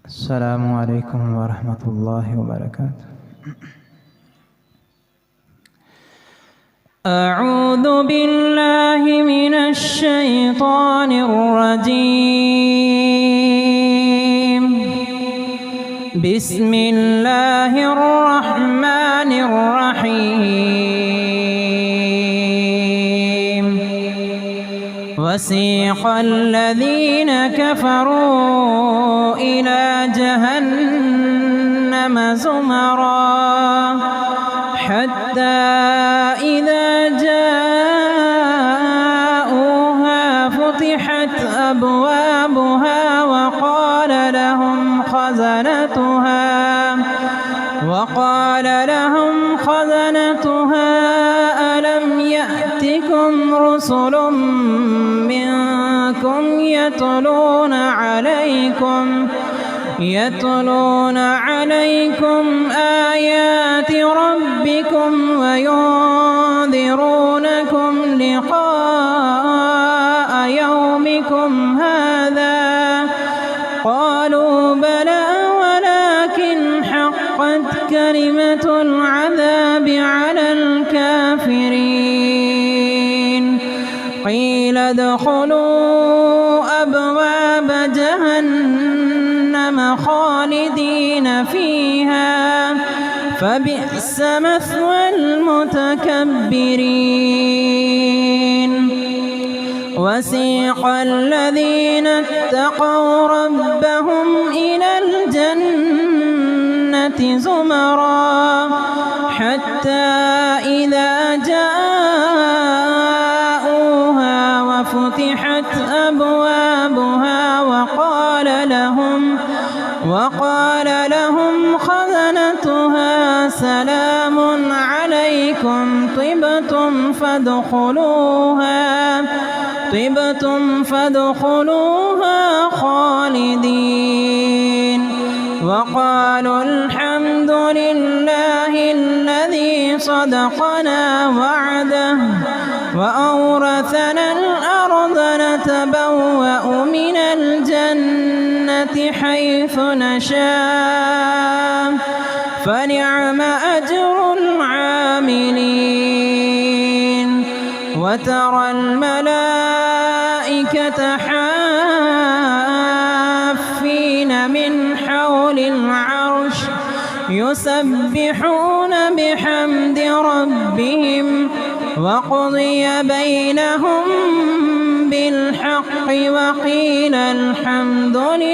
السلام عليكم ورحمة الله وبركاته. أعوذ بالله من الشيطان الرجيم. بسم الله الرحمن الرحيم. وسيق الذين كفروا إلى جهنم زمرا حتى إذا جاءوها فتحت أبوابها وقال لهم خزنتها ألم يأتكم رسل منكم يتلون عليكم آيات ربكم وينذرونكم لقاء يومكم هذا؟ قالوا بلى ولكن حقت كلمة العذاب على الكافرين. قيل ادخلوا أبواب جهنم خالدين فيها فبئس مثوى المتكبرين. وسيق الذين اتقوا ربهم إلى الجنة زمرا حتى إذا جاءوها وفتحت أبوابها وقال لهم خزنتها سلام عليكم طبتم فادخلوها خالدين. وقالوا الحمد لله الذي صدقنا وعده وأورثنا الأرض نتبوأ من الجنة حيث نشاء فنعم أجر العاملين. وترى الملائكة حافين من حول العرش يسبحون بحمد ربهم وقضي بينهم بالحق وقيل الحمد لله.